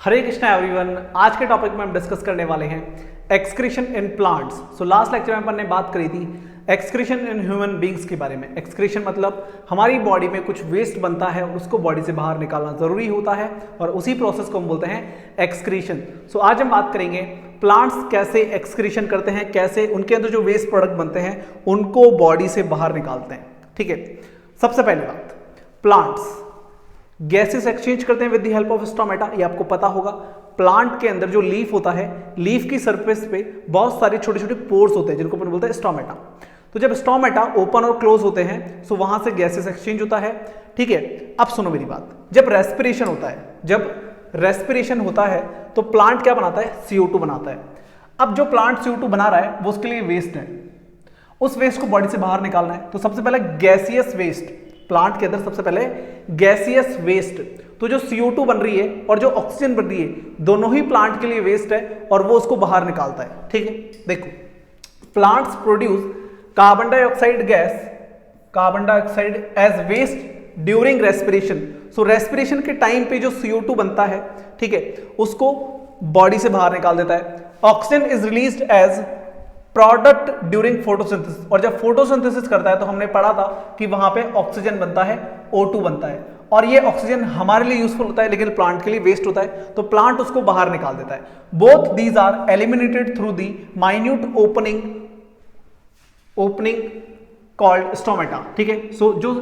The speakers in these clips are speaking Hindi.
हरे कृष्णा एवरीवन। आज के टॉपिक में हम डिस्कस करने वाले हैं excretion in plants. So last lecture में अपन ने बात करी थी एक्सक्रीशन इन ह्यूमन बींग्स के बारे में। एक्सक्रीशन मतलब हमारी बॉडी में कुछ वेस्ट बनता है और उसको बॉडी से बाहर निकालना जरूरी होता है और उसी प्रोसेस को हम बोलते हैं एक्सक्रीशन। सो आज हम बात करेंगे प्लांट्स कैसे एक्सक्रीशन करते हैं, कैसे उनके अंदर जो वेस्ट प्रोडक्ट बनते हैं उनको बॉडी से बाहर निकालते हैं। ठीक है, सबसे पहली बात, प्लांट्स गैसेस एक्सचेंज करते हैं with the help of stomata. ये आपको पता होगा। प्लांट के अंदर जो लीफ होता है, लीफ की सरफेस पे बहुत सारे छोटे छोटे पोर्स होते हैं जिनको अपन बोलते हैं स्टोमेटा। तो जब स्टोमेटा ओपन और क्लोज होते हैं तो वहां से गैसेस एक्सचेंज होता है। ठीक है, अब सुनो मेरी बात। जब रेस्पिरेशन होता है तो प्लांट क्या बनाता है? CO2 बनाता है। अब जो प्लांट CO2 बना रहा है वो उसके लिए वेस्ट है, उस वेस्ट को बॉडी से बाहर निकालना है। तो सबसे पहले गैसियस वेस्ट, प्लांट के अंदर सबसे पहले गैसियस वेस्ट, तो जो CO2 बन रही है और जो ऑक्सीजन बन रही है दोनों ही प्लांट के लिए वेस्ट है और वो उसको बाहर निकालता है। ठीक है, देखो plants produce carbon dioxide gas, carbon dioxide as waste during respiration. So respiration के टाइम पे जो CO2 बनता है, ठीक है, उसको बॉडी से बाहर निकाल देता है। Oxygen is released as product during photosynthesis, और जब फोटोसिंथेसिस करता है तो हमने पढ़ा था कि वहां पे ऑक्सीजन बनता है, O2 बनता है, और ये ऑक्सीजन हमारे लिए यूजफुल होता है लेकिन प्लांट के लिए वेस्ट होता है, तो प्लांट उसको बाहर निकाल देता है। Both these are eliminated through the minute opening called stomata. ठीक है, सो जो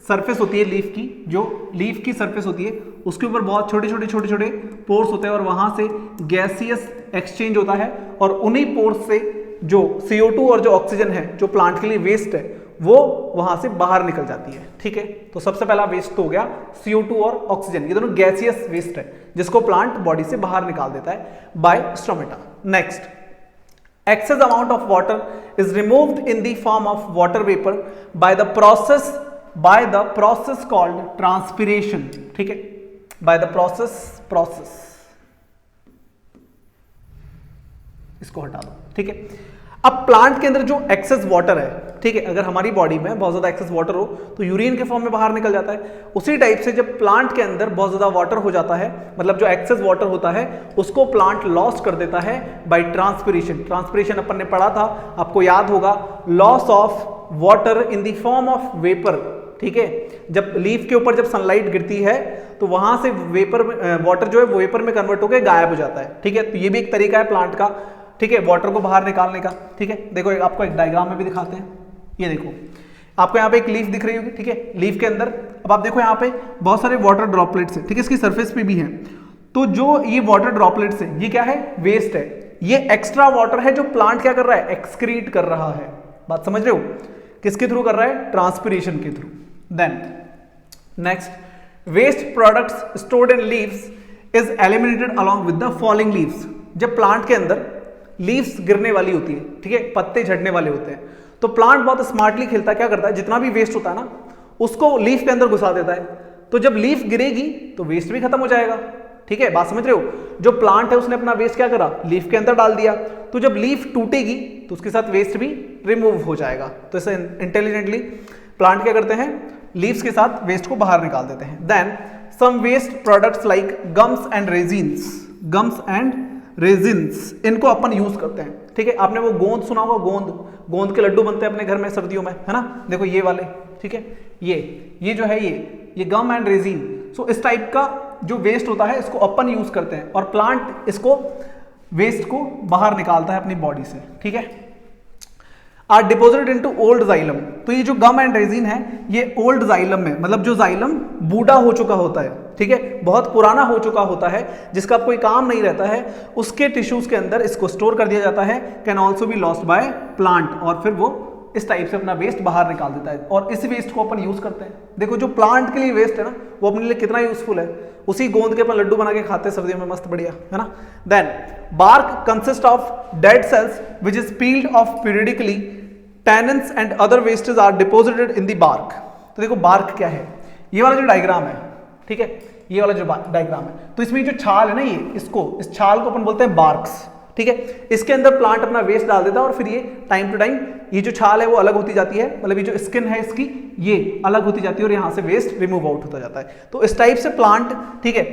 सरफेस होती है लीफ की, जो लीफ की सरफेस होती है उसके ऊपर बहुत छोटे छोटे पोर्स होते हैं और वहां से गैसियस एक्सचेंज होता है और उन्हीं पोर्स से जो CO2 और जो ऑक्सीजन है जो प्लांट के लिए वेस्ट है वो वहां से बाहर निकल जाती है। ठीक है, तो सबसे पहला वेस्ट तो हो गया CO2 और ऑक्सीजन, ये दोनों गैसियस वेस्ट है जिसको प्लांट बॉडी से बाहर निकाल देता है by stomata. Next, excess amount of water is removed in the form of water vapor by the process called transpiration। ठीक है, by the process इसको हटा दो। ठीक है, अब प्लांट के अंदर जो एक्सेस वाटर है, ठीक है, अगर हमारी बॉडी में बहुत ज्यादा एक्सेस वाटर हो तो यूरिन के फॉर्म में बाहर निकल जाता है। उसी टाइप से जब प्लांट के अंदर बहुत ज्यादा वाटर हो जाता है, मतलब जो एक्सेस वाटर होता है उसको प्लांट लॉस कर देता है बाय ट्रांसपिरेशन। ट्रांसपिरेशन अपन ने पढ़ा था, आपको याद होगा, loss of water in the form of vapour. ठीक है, जब लीफ के ऊपर जब सनलाइट गिरती है तो वहां से वेपर वाटर जो है वो वेपर में कन्वर्ट होकर गायब हो जाता है। ठीक है, तो ये भी एक तरीका है प्लांट का, ठीक है, वाटर को बाहर निकालने का। ठीक है, देखो आपको एक डायग्राम में भी दिखाते हैं। ये देखो आपको यहाँ पे एक लीफ दिख रही होगी। ठीक है, लीफ के अंदर अब आप देखो यहाँ पे बहुत सारे वाटर ड्रॉपलेट्स हैं। ठीक है, इसकी सरफेस पे भी हैं। तो जो ये वाटर ड्रॉपलेट्स है ये क्या है? वेस्ट है। ये एक्स्ट्रा वाटर है जो प्लांट क्या कर रहा है? एक्सक्रीट कर रहा है। बात समझ रहे हो? किसके थ्रू कर रहा है? ट्रांसपिरेशन के थ्रू। Then next, waste products stored in leaves is eliminated along with the falling leaves. जब प्लांट के अंदर लीव्स गिरने वाली होती है, ठीक है, पत्ते झड़ने वाले होते हैं, तो प्लांट बहुत स्मार्टली खेलता है, क्या करता है, जितना भी वेस्ट होता है ना उसको लीफ के अंदर घुसा देता है। तो जब लीफ गिरेगी तो वेस्ट भी खत्म हो जाएगा। ठीक है, बात समझ रहे हो? जो प्लांट है उसने अपना वेस्ट क्या करा? लीफ के अंदर डाल दिया। तो जब लीफ टूटेगी तो उसके साथ वेस्ट भी रिमूव हो जाएगा। तो इसे इंटेलिजेंटली प्लांट क्या करते हैं? लीव्स के साथ वेस्ट को बाहर निकाल देते हैं। Then some waste products like gums and resins, इनको अपन यूज करते हैं। ठीक है, आपने वो गोंद सुना होगा, गोंद के लड्डू बनते हैं अपने घर में सर्दियों में, है ना? देखो ये वाले, ठीक है, ये जो है ये गम एंड रेजिन। सो इस टाइप का जो वेस्ट होता है इसको अपन यूज करते हैं और प्लांट इसको वेस्ट को बाहर निकालता है अपनी बॉडी से। ठीक है, are deposited into old xylem. तो ये जो गम एंड रेजिन है ये ओल्ड जाइलम में, मतलब जो जाइलम बूढ़ा हो चुका होता है, ठीक है, बहुत पुराना हो चुका होता है, जिसका कोई काम नहीं रहता है, उसके टिश्यूज के अंदर इसको स्टोर कर दिया जाता है। Can also be lost by plant, और फिर वो इस टाइप से अपना वेस्ट बाहर निकाल देता है और इस वेस्ट को अपन यूज करते हैं। देखो जो प्लांट के लिए वेस्ट है ना वो अपने लिए कितना यूजफुल है। उसी गोंद के अपन लड्डू बना के खाते हैं सर्दियों में, मस्त बढ़िया, है ना? Then bark consist of dead cells which is peeled off periodically. Tannins and other wastage are deposited in the bark. तो देखो बार्क क्या है, ये वाला जो डायग्राम है, ठीक है, ये वाला जो डायग्राम है, तो इसमें जो छाल है ना, ये इस छाल को अपन बोलते हैं बार्क्स। ठीक है, इसके अंदर प्लांट अपना वेस्ट डाल देता है और फिर ये टाइम टू टाइम ये जो छाल है वो अलग होती जाती है, मतलब ये जो स्किन है इसकी ये अलग होती जाती है और यहाँ से वेस्ट रिमूव आउट होता जाता है। तो इस टाइप से प्लांट, ठीक है,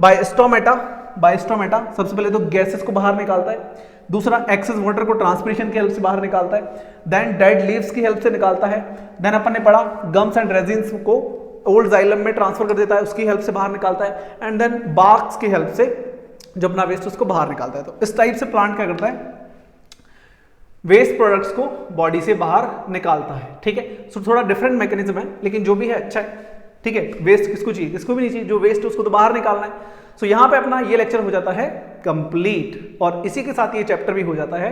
बाय स्टोमेटा बायोस्टोमेटा सबसे पहले तो गैसेस को बाहर निकालता है, दूसरा एक्सेस वाटर को ट्रांसपिरेशन की हेल्प से बाहर निकालता है, देन डेड लीव्स की हेल्प से निकालता है, देन अपन ने पढ़ा गम्स एंड रेजिन्स को ओल्ड जाइलम में ट्रांसफर कर देता है, उसकी हेल्प से बाहर निकालता है, एंड देन बार्क्स की हेल्प से जो अपना वेस्ट उसको बाहर निकालता है। तो इस टाइप से प्लांट क्या करता है, वेस्ट प्रोडक्ट्स को बॉडी से बाहर निकालता है। ठीक है, सो थोड़ा डिफरेंट मैकेनिज्म है, लेकिन जो भी है अच्छा है। ठीक है, वेस्ट किसको चाहिए, किसको भी नहीं चाहिए, जो वेस्ट है उसको तो बाहर निकालना है। सो यहाँ पे अपना ये लेक्चर हो जाता है कंप्लीट, और इसी के साथ ये चैप्टर भी हो जाता है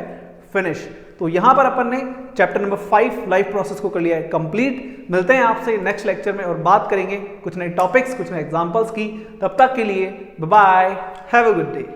फिनिश। तो यहाँ पर अपन ने चैप्टर नंबर 5 लाइफ प्रोसेस को कर लिया है कंप्लीट। मिलते हैं आपसे नेक्स्ट लेक्चर में और बात करेंगे कुछ नए टॉपिक्स, कुछ नए एग्जांपल्स की। तब तक के लिए bye bye, have a good day.